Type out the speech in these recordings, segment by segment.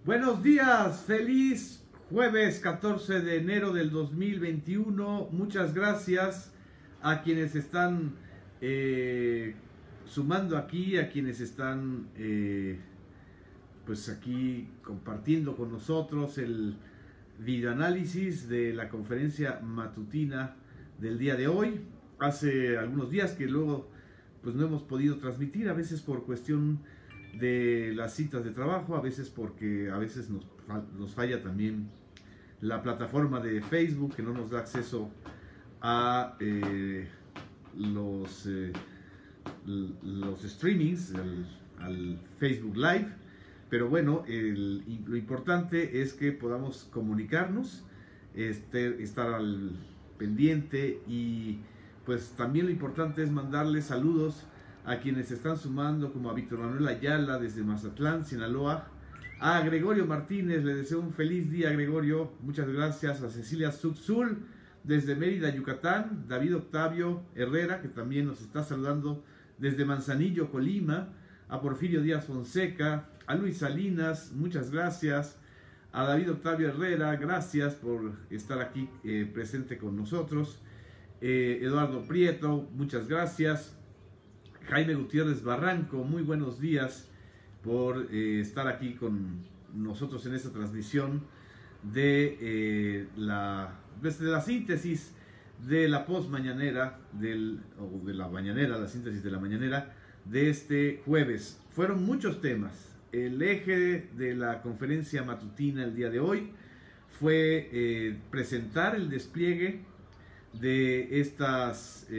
Buenos días, feliz jueves 14 de enero del 2021. Muchas gracias a quienes están sumando aquí, a quienes están pues aquí compartiendo con nosotros el videoanálisis de la conferencia matutina del día de hoy. Hace algunos días que luego pues no hemos podido transmitir, a veces por cuestión de las citas de trabajo, a veces porque a veces nos falla también la plataforma de Facebook, que no nos da acceso a los streamings, al Facebook Live. Pero bueno, lo importante es que podamos comunicarnos, estar al pendiente, y pues también lo importante es mandarles saludos a quienes se están sumando, como a Víctor Manuel Ayala desde Mazatlán, Sinaloa, a Gregorio Martínez, le deseo un feliz día, Gregorio, muchas gracias, a Cecilia Subzul desde Mérida, Yucatán, David Octavio Herrera, que también nos está saludando desde Manzanillo, Colima, a Porfirio Díaz Fonseca, a Luis Salinas, muchas gracias, a David Octavio Herrera, gracias por estar aquí presente con nosotros, Eduardo Prieto, muchas gracias, Jaime Gutiérrez Barranco, muy buenos días por estar aquí con nosotros en esta transmisión de la síntesis de la postmañanera, o de la mañanera, la síntesis de la mañanera de este jueves. Fueron muchos temas. El eje de la conferencia matutina el día de hoy fue presentar el despliegue de estas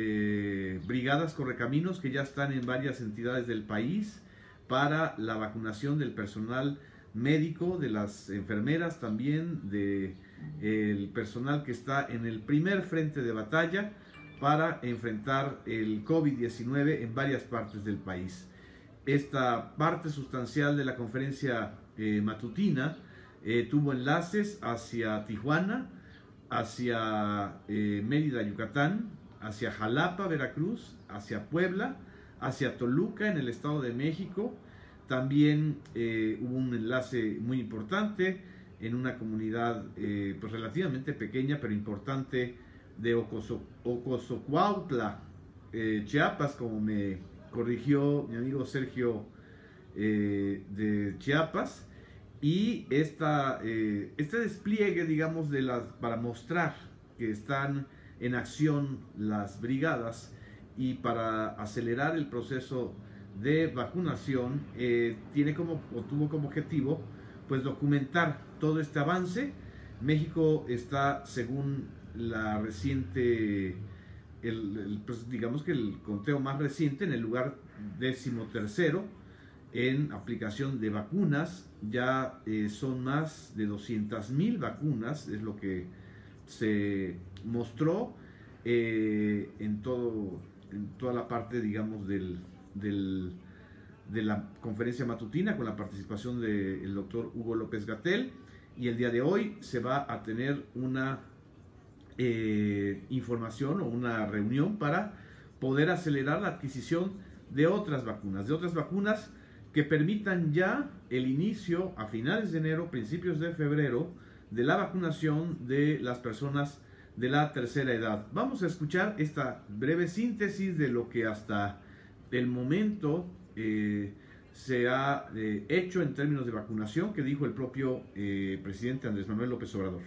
brigadas correcaminos que ya están en varias entidades del país para la vacunación del personal médico, de las enfermeras, también del personal que está en el primer frente de batalla para enfrentar el COVID-19 en varias partes del país. Esta parte sustancial de la conferencia matutina tuvo enlaces hacia Tijuana, hacia Mérida, Yucatán, hacia Jalapa, Veracruz, hacia Puebla, hacia Toluca en el Estado de México. También hubo un enlace muy importante en una comunidad pues relativamente pequeña pero importante de Ocosocuautla, Chiapas, como me corrigió mi amigo Sergio de Chiapas. Y este despliegue, digamos, para mostrar que están en acción las brigadas y para acelerar el proceso de vacunación, tuvo como objetivo pues documentar todo este avance. México está, según la reciente, pues digamos que el conteo más reciente, en el lugar 13º en aplicación de vacunas. Ya son más de 200,000 vacunas, es lo que se mostró en toda la parte, digamos, de la conferencia matutina, con la participación del doctor Hugo López-Gatell. Y el día de hoy se va a tener una información o una reunión para poder acelerar la adquisición de otras vacunas que permitan ya el inicio a finales de enero, principios de febrero, de la vacunación de las personas de la tercera edad. Vamos a escuchar esta breve síntesis de lo que hasta el momento se ha hecho en términos de vacunación, que dijo el propio presidente Andrés Manuel López Obrador.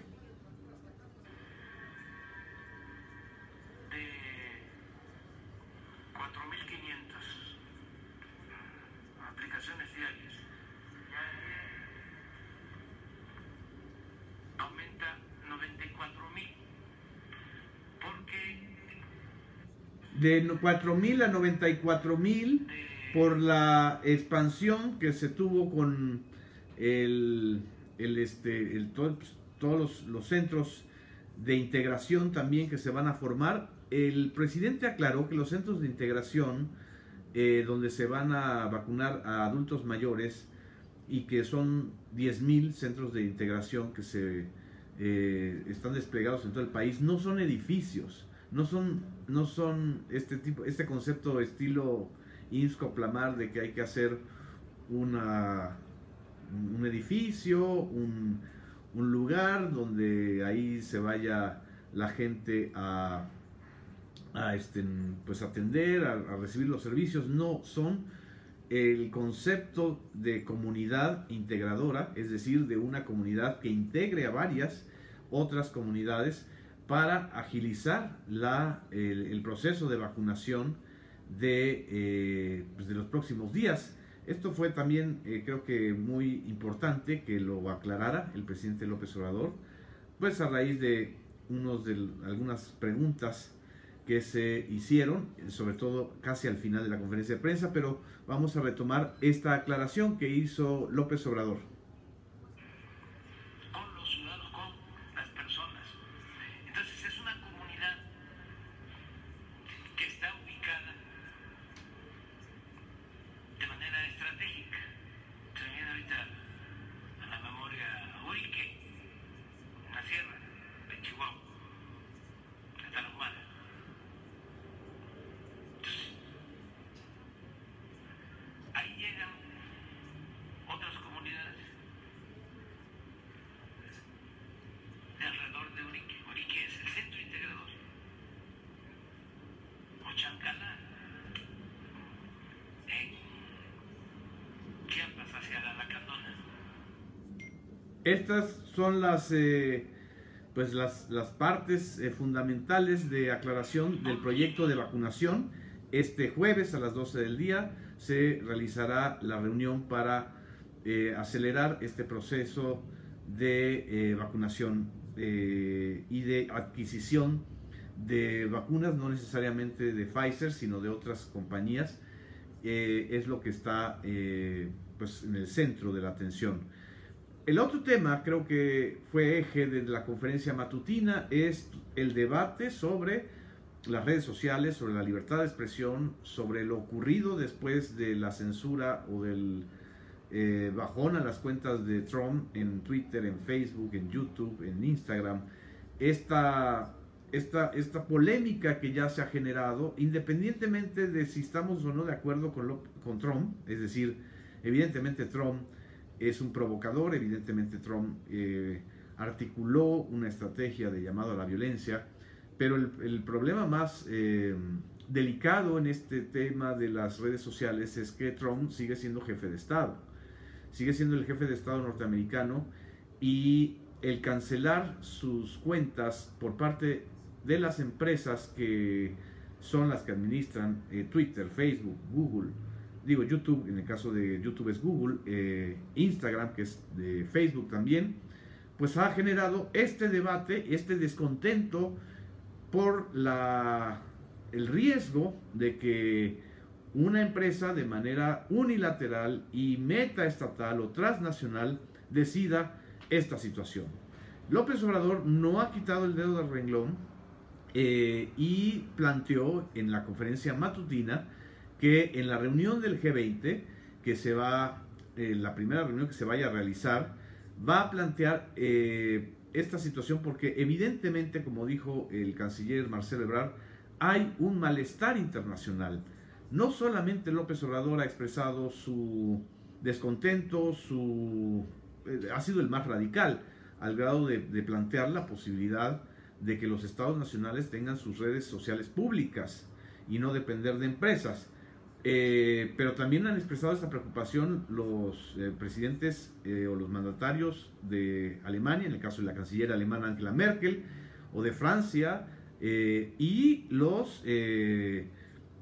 De 4,000 a 94,000 por la expansión que se tuvo con todos los centros de integración también que se van a formar. El presidente aclaró que los centros de integración donde se van a vacunar a adultos mayores, y que son 10,000 centros de integración que se están desplegados en todo el país, no son edificios. No son este concepto estilo IMSS-Coplamar de que hay que hacer un un edificio, un lugar donde ahí se vaya la gente a pues atender, a recibir los servicios. No, son el concepto de comunidad integradora, es decir, de una comunidad que integre a varias otras comunidades para agilizar el proceso de vacunación pues de los próximos días. Esto fue también creo que muy importante que lo aclarara el presidente López Obrador, pues a raíz de algunas preguntas que se hicieron, sobre todo casi al final de la conferencia de prensa, pero vamos a retomar esta aclaración que hizo López Obrador. Con los ciudadanos, con las personas. Entonces es una comunidad que está ubicada de manera estratégica. Se me viene ahorita a la memoria Urique, en la sierra de Chihuahua, de Tarahumara. Ahí llegan otras comunidades de alrededor de Urique. Urique es el centro integrador. Ochancala, en Chiapas, hacia la Lacandona. Estas son las partes fundamentales de aclaración del proyecto de vacunación. Este jueves a las 12 del día se realizará la reunión para acelerar este proceso de vacunación y de adquisición de vacunas, no necesariamente de Pfizer, sino de otras compañías. Es lo que está pues en el centro de la atención. El otro tema, creo que fue eje de la conferencia matutina, es el debate sobre las redes sociales, sobre la libertad de expresión, sobre lo ocurrido después de la censura o del bajón a las cuentas de Trump en Twitter, en Facebook, en YouTube, en Instagram. Esta polémica que ya se ha generado, independientemente de si estamos o no de acuerdo con Trump, es decir, evidentemente Trump es un provocador, evidentemente Trump articuló una estrategia de llamado a la violencia, pero el problema más delicado en este tema de las redes sociales es que Trump sigue siendo jefe de Estado, sigue siendo el jefe de Estado norteamericano, y el cancelar sus cuentas por parte de las empresas que son las que administran Twitter, Facebook, Google, YouTube, en el caso de YouTube es Google, Instagram, que es de Facebook también, pues ha generado este debate, este descontento por el riesgo de que una empresa de manera unilateral y metaestatal o transnacional decida esta situación. López Obrador no ha quitado el dedo del renglón y planteó en la conferencia matutina que en la reunión del G20, que la primera reunión que se vaya a realizar, va a plantear esta situación porque evidentemente, como dijo el canciller Marcelo Ebrard, hay un malestar internacional. No solamente López Obrador ha expresado su descontento, ha sido el más radical, al grado de plantear la posibilidad de que los estados nacionales tengan sus redes sociales públicas y no depender de empresas. Pero también han expresado esta preocupación los presidentes o los mandatarios de Alemania, en el caso de la canciller alemana Angela Merkel, o de Francia, y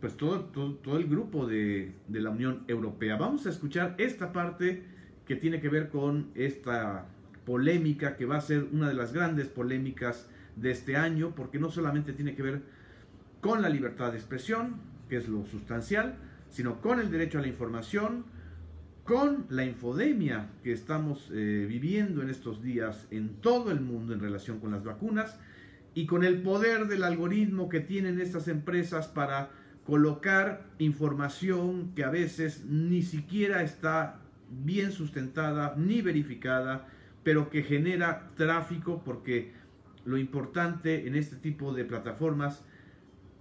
pues todo el grupo de la Unión Europea. Vamos a escuchar esta parte que tiene que ver con esta polémica, que va a ser una de las grandes polémicas de este año, porque no solamente tiene que ver con la libertad de expresión, que es lo sustancial, sino con el derecho a la información, con la infodemia que estamos viviendo en estos días en todo el mundo en relación con las vacunas, y con el poder del algoritmo que tienen estas empresas para colocar información que a veces ni siquiera está bien sustentada ni verificada, pero que genera tráfico, porque lo importante en este tipo de plataformas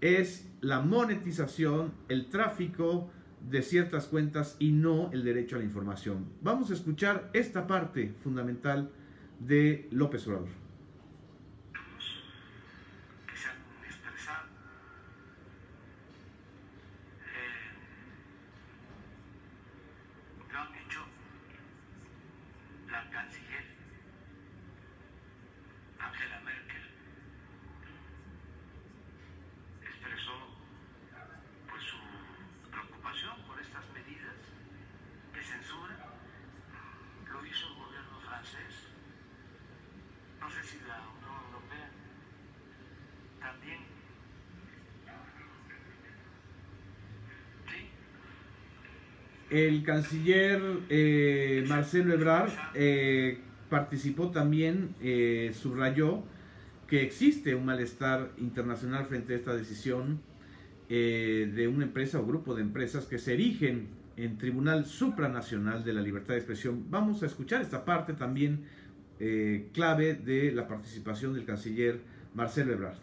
es la monetización, el tráfico de ciertas cuentas y no el derecho a la información. Vamos a escuchar esta parte fundamental de López Obrador. Que se han expresado. Lo han hecho la canciller Angela Merkel. Expresó pues su preocupación por estas medidas de censura. Lo hizo el gobierno francés. No sé si la Unión Europea también. Sí. El canciller Marcelo Ebrard participó también, subrayó que existe un malestar internacional frente a esta decisión de una empresa o grupo de empresas que se erigen en Tribunal Supranacional de la Libertad de Expresión. Vamos a escuchar esta parte también clave de la participación del canciller Marcelo Ebrard.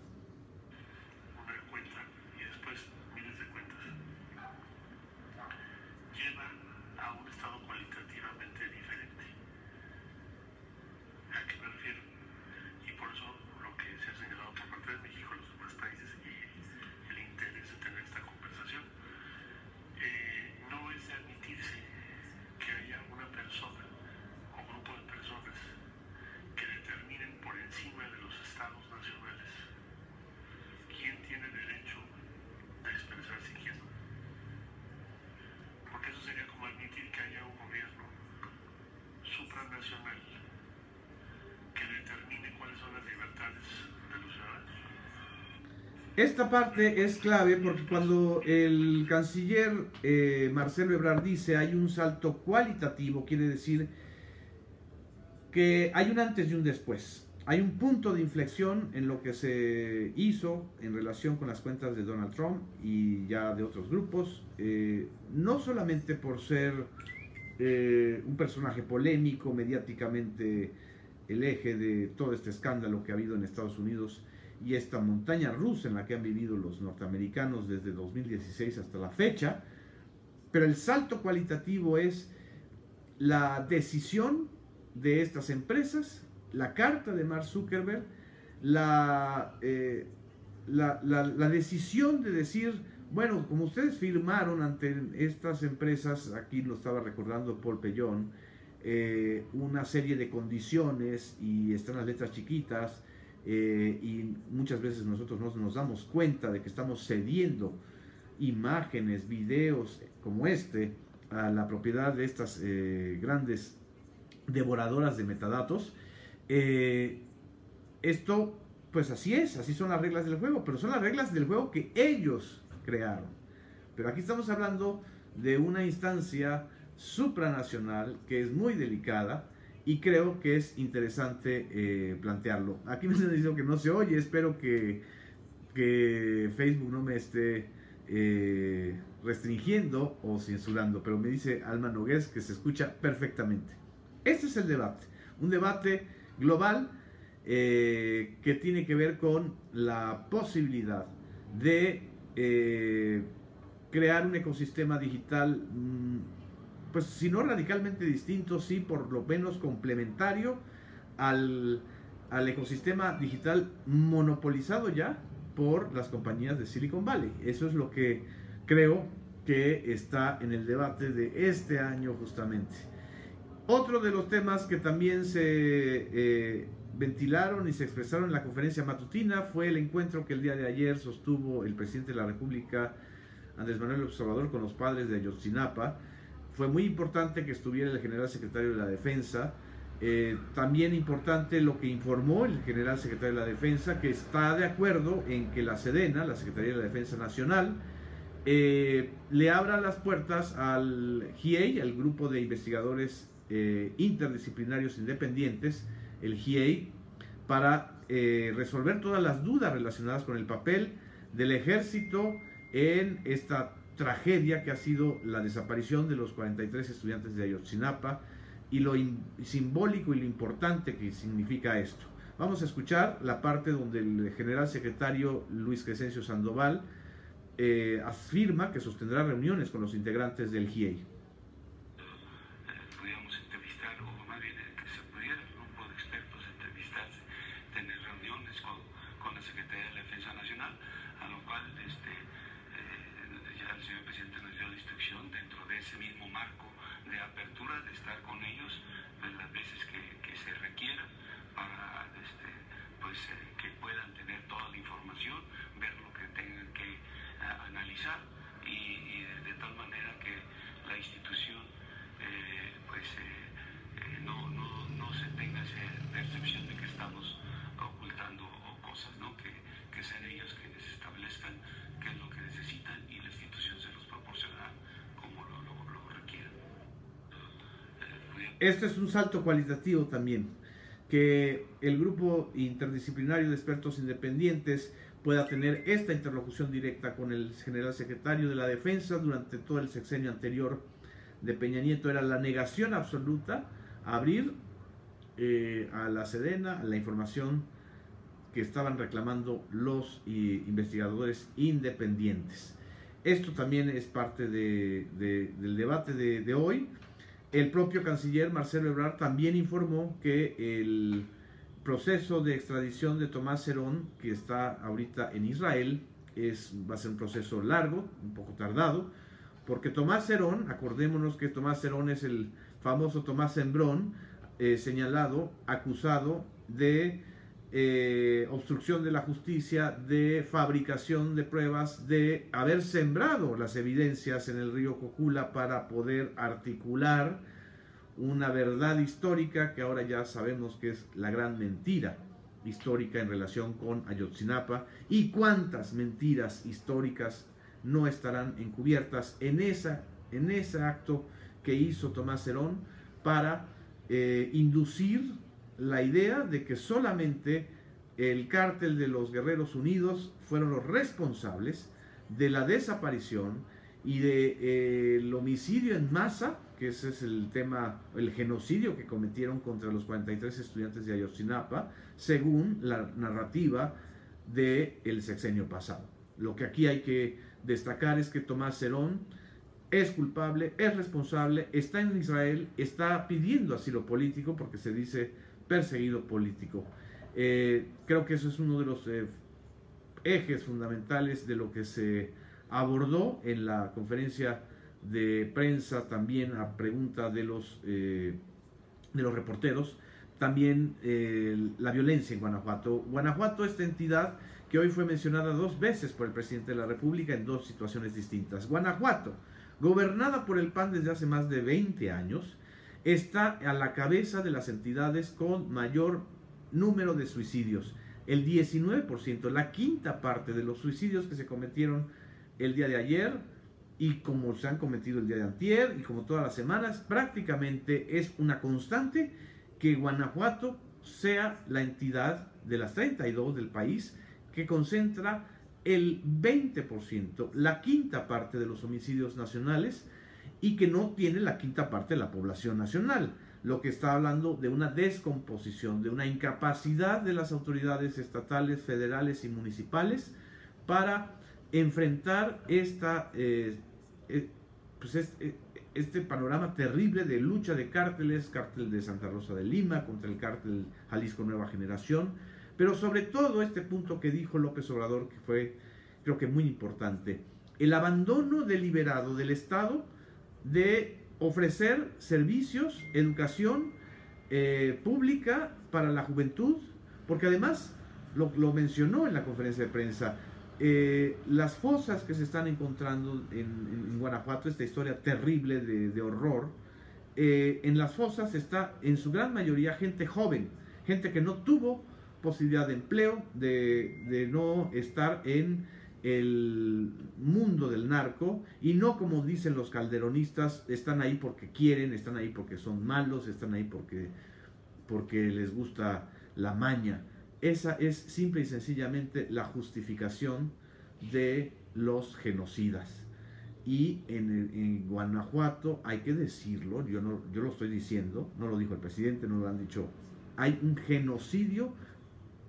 Una cuenta y después miles de cuentas llevan a un estado cualitativamente diferente. ¿A qué me refiero? Y por eso lo que se ha señalado por parte de México, los demás países y el interés de tener esta conversación no es de admitirse que haya una persona o grupo de personas que determinen por encima de los estados nacionales quién tiene derecho a expresarse y quién no. Porque eso sería como admitir que haya un gobierno supranacional que determine cuáles son las libertades de los ciudadanos. Esta parte es clave porque cuando el canciller Marcelo Ebrard dice hay un salto cualitativo, quiere decir que hay un antes y un después. Hay un punto de inflexión en lo que se hizo en relación con las cuentas de Donald Trump y ya de otros grupos, no solamente por ser un personaje polémico, mediáticamente el eje de todo este escándalo que ha habido en Estados Unidos y esta montaña rusa en la que han vivido los norteamericanos desde 2016 hasta la fecha, pero el salto cualitativo es la decisión de estas empresas, la carta de Mark Zuckerberg, la decisión de decir, bueno, como ustedes firmaron ante estas empresas, aquí lo estaba recordando Paul Pellón, una serie de condiciones y están las letras chiquitas y muchas veces nosotros no nos damos cuenta de que estamos cediendo imágenes, videos como este a la propiedad de estas grandes devoradoras de metadatos. Esto pues así es, así son las reglas del juego, pero son las reglas del juego que ellos crearon. Pero aquí estamos hablando de una instancia supranacional que es muy delicada y creo que es interesante plantearlo. Aquí me están diciendo que no se oye, espero que Facebook no me esté restringiendo o censurando, pero me dice Alma Nogués que se escucha perfectamente. Este es el debate, un debate global que tiene que ver con la posibilidad de crear un ecosistema digital, pues si no radicalmente distinto, sí por lo menos complementario al ecosistema digital monopolizado ya por las compañías de Silicon Valley. Eso es lo que creo que está en el debate de este año justamente. Otro de los temas que también se ventilaron y se expresaron en la conferencia matutina fue el encuentro que el día de ayer sostuvo el presidente de la República, Andrés Manuel López Obrador, con los padres de Ayotzinapa. Fue muy importante que estuviera el general secretario de la Defensa. También importante lo que informó el general secretario de la Defensa, que está de acuerdo en que la SEDENA, la Secretaría de la Defensa Nacional, le abra las puertas al GIEI, al grupo de investigadores interdisciplinarios independientes, el GIEI, para resolver todas las dudas relacionadas con el papel del ejército en esta tragedia que ha sido la desaparición de los 43 estudiantes de Ayotzinapa y lo simbólico y lo importante que significa esto. Vamos a escuchar la parte donde el general secretario Luis Crescencio Sandoval afirma que sostendrá reuniones con los integrantes del GIEI. Pudiéramos entrevistar, o más bien que se pudiera el grupo de expertos entrevistarse, tener reuniones con la Secretaría de la Defensa Nacional, a lo cual ya el señor presidente nos dio la instrucción dentro de ese mismo marco de apertura de estar con ellos las veces que se requiera para que puedan tener toda la información, ver lo que tengan que analizar y de tal manera que la institución no se tenga esa percepción de que estamos ocultando cosas, ¿no? Que sean ellos quienes establezcan qué es lo que necesitan y la institución se los proporcionará como lo requieran. Este es un salto cualitativo también, que el grupo interdisciplinario de expertos independientes pueda tener esta interlocución directa con el general secretario de la Defensa. Durante todo el sexenio anterior de Peña Nieto era la negación absoluta a abrir a la Sedena la información que estaban reclamando los investigadores independientes. Esto también es parte del debate de hoy. El propio canciller Marcelo Ebrard también informó que el proceso de extradición de Tomás Herón, que está ahorita en Israel, va a ser un proceso largo, un poco tardado, porque Tomás Herón, acordémonos que Tomás Herón es el famoso Tomás Sembrón, señalado, acusado de obstrucción de la justicia, de fabricación de pruebas, de haber sembrado las evidencias en el río Cocula para poder articular una verdad histórica que ahora ya sabemos que es la gran mentira histórica en relación con Ayotzinapa. Y cuántas mentiras históricas no estarán encubiertas en ese acto que hizo Tomás Herón para inducir la idea de que solamente el cártel de los Guerreros Unidos fueron los responsables de la desaparición y del homicidio en masa, que ese es el tema, el genocidio que cometieron contra los 43 estudiantes de Ayotzinapa, según la narrativa del sexenio pasado. Lo que aquí hay que destacar es que Tomás Herón es culpable, es responsable, está en Israel, está pidiendo asilo político porque se dice perseguido político. Creo que eso es uno de los ejes fundamentales de lo que se abordó en la conferencia de prensa, también a pregunta de los reporteros. También la violencia en Guanajuato. Guanajuato, esta entidad que hoy fue mencionada 2 veces por el presidente de la República en 2 situaciones distintas. Guanajuato, gobernada por el PAN desde hace más de 20 años, está a la cabeza de las entidades con mayor número de suicidios. El 19%, la quinta parte de los suicidios que se cometieron el día de ayer, y como se han cometido el día de antier, y como todas las semanas, prácticamente es una constante que Guanajuato sea la entidad de las 32 del país que concentra el 20%, la quinta parte de los homicidios nacionales, y que no tiene la quinta parte de la población nacional, lo que está hablando de una descomposición, de una incapacidad de las autoridades estatales, federales y municipales para enfrentar este panorama terrible de lucha de cárteles, cártel de Santa Rosa de Lima contra el cártel Jalisco Nueva Generación, pero sobre todo este punto que dijo López Obrador, que fue, creo que muy importante, el abandono deliberado del Estado de ofrecer servicios, educación pública para la juventud, porque además lo mencionó en la conferencia de prensa, las fosas que se están encontrando en Guanajuato, esta historia terrible de horror, en las fosas está en su gran mayoría gente joven, gente que no tuvo posibilidad de empleo, de no estar en el mundo del narco, y no como dicen los calderonistas, están ahí porque quieren, están ahí porque son malos, están ahí porque les gusta la maña. Esa es simple y sencillamente la justificación de los genocidas. Y en Guanajuato, hay que decirlo, yo lo estoy diciendo, no lo dijo el presidente, no lo han dicho, hay un genocidio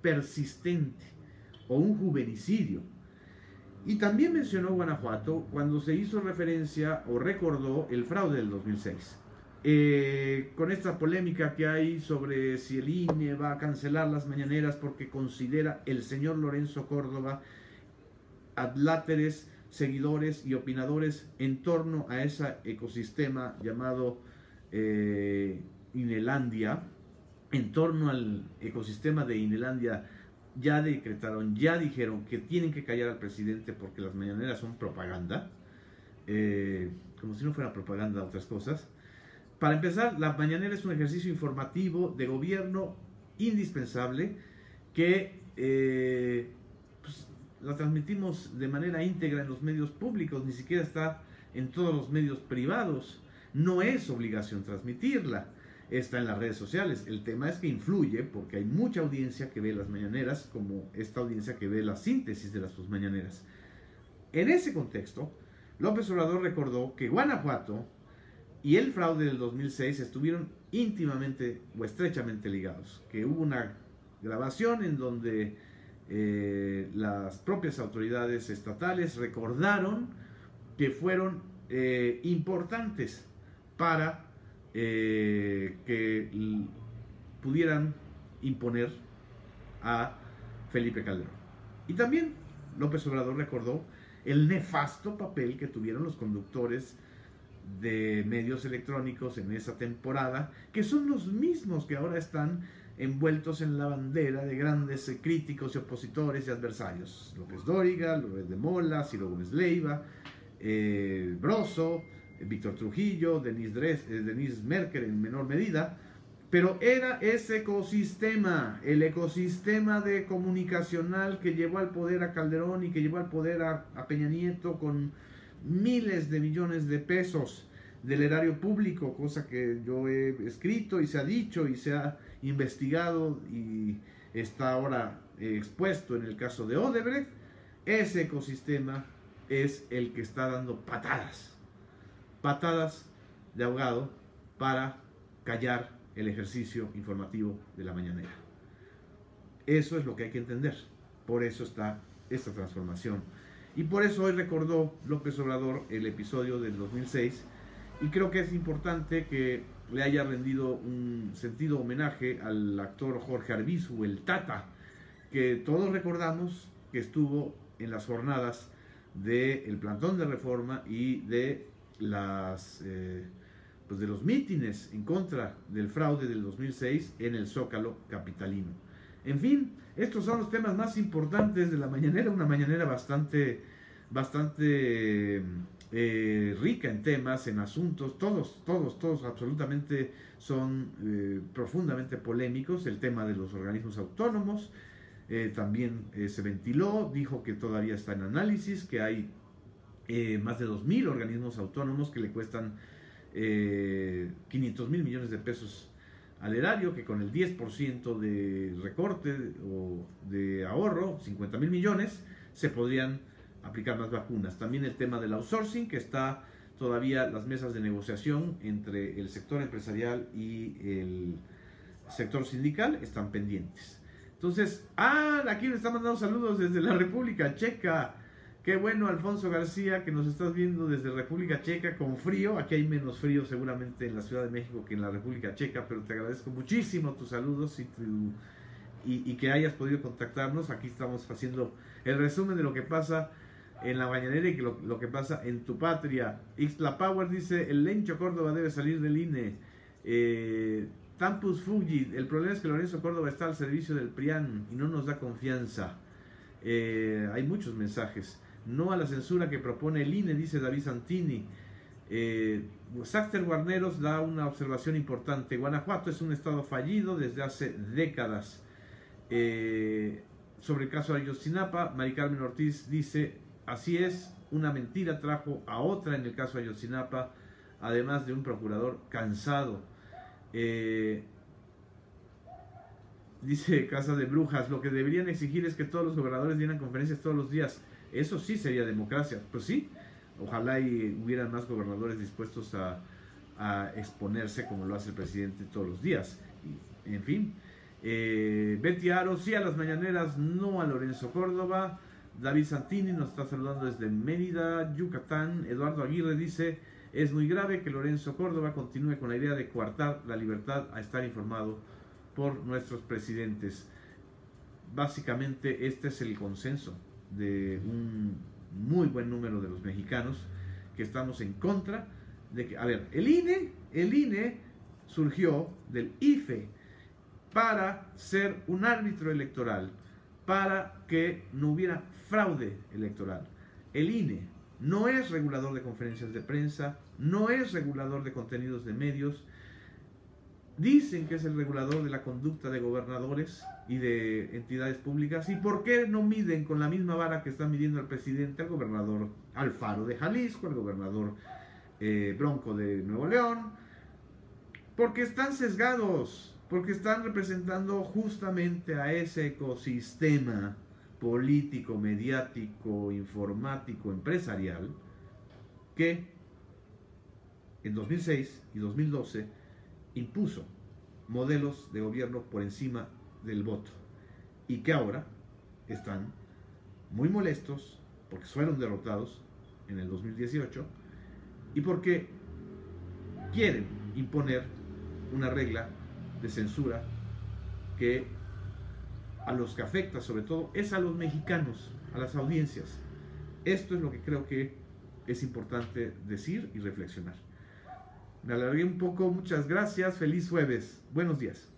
persistente o un juvenicidio. Y también mencionó Guanajuato cuando se hizo referencia o recordó el fraude del 2006. Con esta polémica que hay sobre si el INE va a cancelar las mañaneras porque considera el señor Lorenzo Córdoba adláteres, seguidores y opinadores en torno a ese ecosistema llamado Inelandia. En torno al ecosistema de Inelandia ya decretaron, ya dijeron que tienen que callar al presidente porque las mañaneras son propaganda, como si no fuera propaganda otras cosas. Para empezar, la mañanera es un ejercicio informativo de gobierno indispensable que pues, la transmitimos de manera íntegra en los medios públicos, ni siquiera está en todos los medios privados. No es obligación transmitirla, está en las redes sociales. El tema es que influye porque hay mucha audiencia que ve las mañaneras, como esta audiencia que ve la síntesis de las sus mañaneras. En ese contexto, López Obrador recordó que Guanajuato y el fraude del 2006 estuvieron íntimamente o estrechamente ligados, que hubo una grabación en donde las propias autoridades estatales recordaron que fueron importantes para que pudieran imponer a Felipe Calderón. Y también López Obrador recordó el nefasto papel que tuvieron los conductores de medios electrónicos en esa temporada, que son los mismos que ahora están envueltos en la bandera de grandes críticos y opositores y adversarios. López Dóriga, López de Mola, Ciro Gómez Leiva, Broso, Víctor Trujillo, Denise Merker en menor medida, pero era ese ecosistema, el ecosistema de comunicacional que llevó al poder a Calderón y que llevó al poder a Peña Nieto con miles de millones de pesos del erario público, cosa que yo he escrito y se ha dicho y se ha investigado y está ahora expuesto en el caso de Odebrecht. Ese ecosistema es el que está dando patadas de ahogado para callar el ejercicio informativo de la mañanera. Eso es lo que hay que entender. Por eso está esta transformación. Y por eso hoy recordó López Obrador el episodio del 2006 y creo que es importante que le haya rendido un sentido homenaje al actor Jorge Arbizu, el Tata, que todos recordamos que estuvo en las jornadas del plantón de Reforma y de de los mítines en contra del fraude del 2006 en el Zócalo capitalino. En fin, estos son los temas más importantes de la mañanera, una mañanera bastante rica en temas, en asuntos, todos absolutamente son profundamente polémicos. El tema de los organismos autónomos también se ventiló, dijo que todavía está en análisis, que hay más de 2,000 organismos autónomos que le cuestan 500,000 millones de pesos al erario, que con el 10% de recorte o de ahorro, 50,000 millones, se podrían aplicar más vacunas. También el tema del outsourcing, que está todavía las mesas de negociación entre el sector empresarial y el sector sindical están pendientes. Entonces, aquí me está mandando saludos desde la República Checa. Qué bueno, Alfonso García, que nos estás viendo desde República Checa con frío. Aquí hay menos frío seguramente en la Ciudad de México que en la República Checa, pero te agradezco muchísimo tus saludos y que hayas podido contactarnos. Aquí estamos haciendo el resumen de lo que pasa en la mañanera y lo que pasa en tu patria. Ixtla Power dice, el Lencho Córdoba debe salir del INE. Tampus Fuji, el problema es que Lorenzo Córdoba está al servicio del PRIAN y no nos da confianza. Hay muchos mensajes. No a la censura que propone el INE, dice David Santini. Saxter Guarneros da una observación importante. Guanajuato es un estado fallido desde hace décadas. Sobre el caso de Ayotzinapa, Mari Carmen Ortiz dice, así es, una mentira trajo a otra en el caso de Ayotzinapa, además de un procurador cansado. Dice Casa de Brujas, lo que deberían exigir es que todos los gobernadores dieran conferencias todos los días. Eso sí sería democracia. Pues sí, ojalá y hubieran más gobernadores dispuestos a exponerse como lo hace el presidente todos los días. Y, en fin, Betty Aro, sí a las mañaneras, no a Lorenzo Córdoba. David Santini nos está saludando desde Mérida, Yucatán. Eduardo Aguirre dice: es muy grave que Lorenzo Córdoba continúe con la idea de coartar la libertad a estar informado por nuestros presidentes. Básicamente este es el consenso de un muy buen número de los mexicanos, que estamos en contra de que, a ver, el INE surgió del IFE para ser un árbitro electoral, para que no hubiera fraude electoral. El INE no es regulador de conferencias de prensa, no es regulador de contenidos de medios. Dicen que es el regulador de la conducta de gobernadores y de entidades públicas. ¿Y por qué no miden con la misma vara que está midiendo el presidente al gobernador Alfaro de Jalisco, al gobernador Bronco de Nuevo León? Porque están sesgados, porque están representando justamente a ese ecosistema político, mediático, informático, empresarial, que en 2006 y 2012 impuso modelos de gobierno por encima del voto, y que ahora están muy molestos porque fueron derrotados en el 2018 y porque quieren imponer una regla de censura que a los que afecta sobre todo es a los mexicanos, a las audiencias. Esto es lo que creo que es importante decir y reflexionar. Me alargué un poco, muchas gracias, feliz jueves, buenos días.